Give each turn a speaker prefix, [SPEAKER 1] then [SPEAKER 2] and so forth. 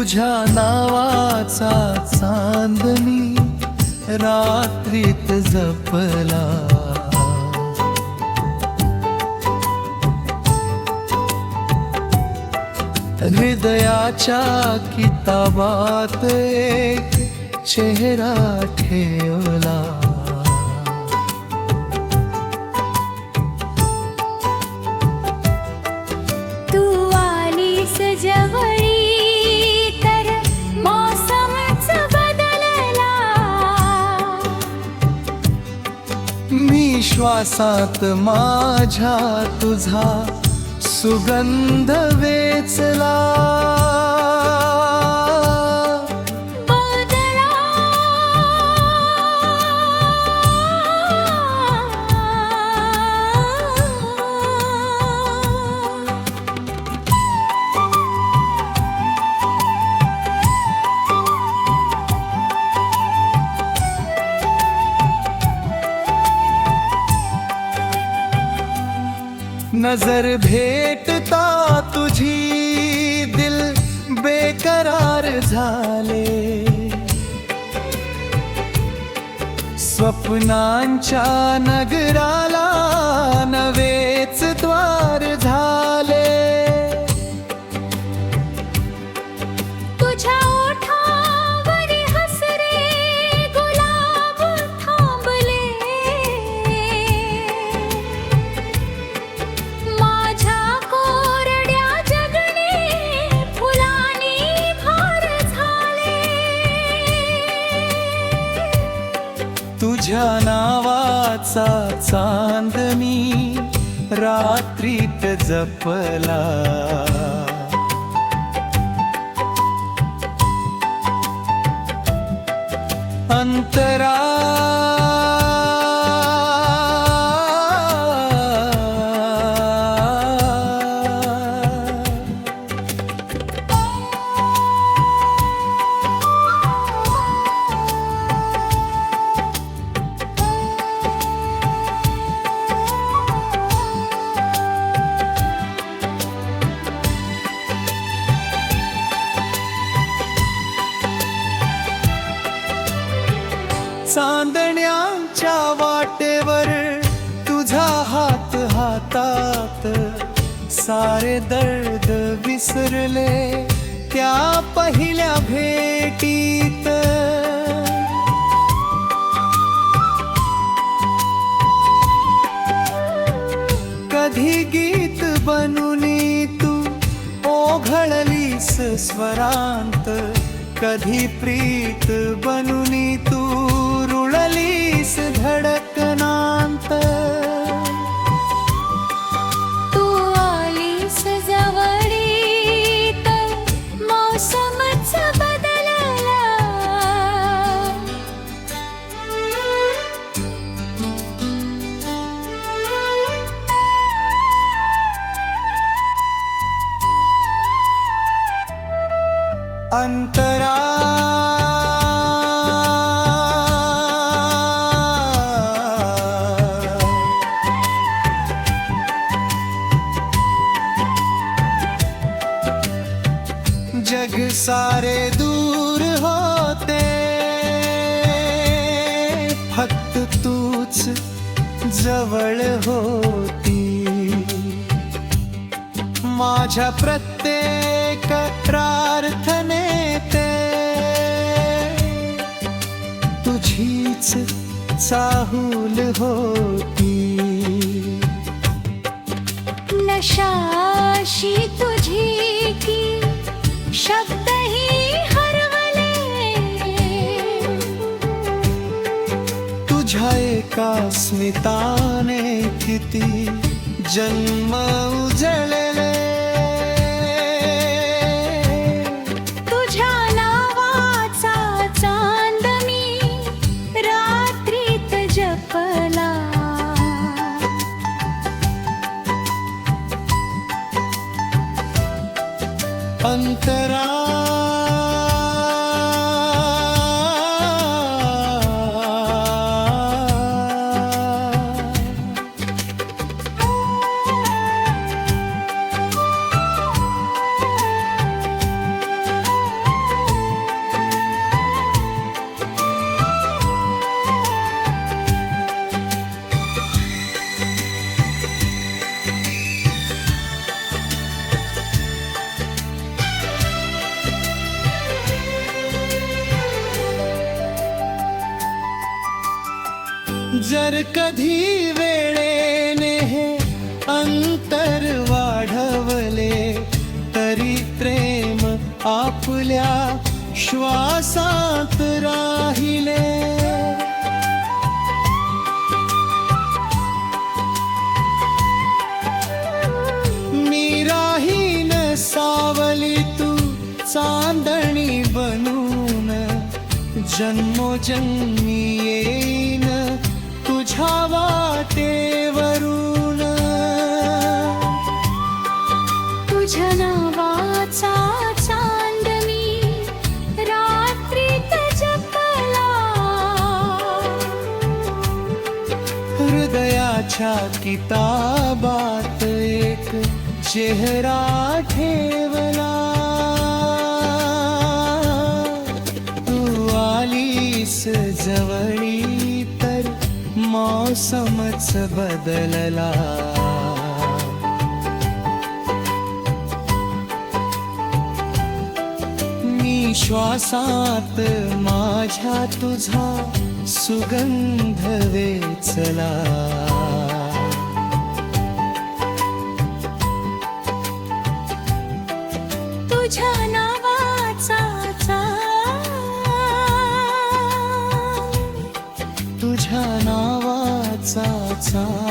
[SPEAKER 1] तुझ्या नावाचा चांदणी रात्रीत जपला, हृदयाच्या किताबात एक चेहरा ठेवला.
[SPEAKER 2] तू आलीस जवळी तर मौसमच बदलला,
[SPEAKER 1] मी श्वासात माझ्या तुझा सुगंध वेचला. नजर भेटता तुझी दिल बेकरार झाले, स्वप्नांच्या नगराला नवेच द्वार झाले.
[SPEAKER 2] तुझ्या ओठावर हसरे गुलाब थांबले, माझ्या कोरड्या जगणे फुलांनी भार झाले.
[SPEAKER 1] तुझ्या नावाचा चांदणी रात्रीत जपला, अंतरा चांदण्याच्या वाटेवर तुझा हात हातात, सारे दर्द विसरले त्या पहिल्या भेटीत. कधी गीत बनूनी तू ओघळलीस स्वरांत, कधी प्रीत बनूनी तू रुळलीस धडकनांत.
[SPEAKER 2] तू आलीस जवळी तर मौसमच बदलला,
[SPEAKER 1] अंतरा जग सारे दूर होते, फक्त तूच जवळ होती. माझ्या प्रत्येक प्रार्थनेत तुझीच चाहूल होती.
[SPEAKER 2] नशाशी तुझी की शब्दही हरवले,
[SPEAKER 1] तुझ्या एका स्मिताने किती जन्म उजळले.
[SPEAKER 2] तुझ्या नावाचा चांदणी रात्रीत जपला,
[SPEAKER 1] अंतरा जर कधी वेळेने हे अंतर वाढवले तरी प्रेम आपल्या श्वासात राहिले. मी राहीन सावली तू चांदणी बनून, जन्मोजन्मी येईन तुझ्या वाटेवरून.
[SPEAKER 2] तुझ्या नावाचा चांद मी रात्रीत जपला,
[SPEAKER 1] हृदयाच्या किताबात एक चेहरा ठेवला. तू आलीस जवळी तर मौसमच बदलला. मी श्वासात माझ्या तुझा सुगंध वेचला.
[SPEAKER 2] तुझ्या नावाचा चांद,
[SPEAKER 1] तुझ्या नावाचा चांद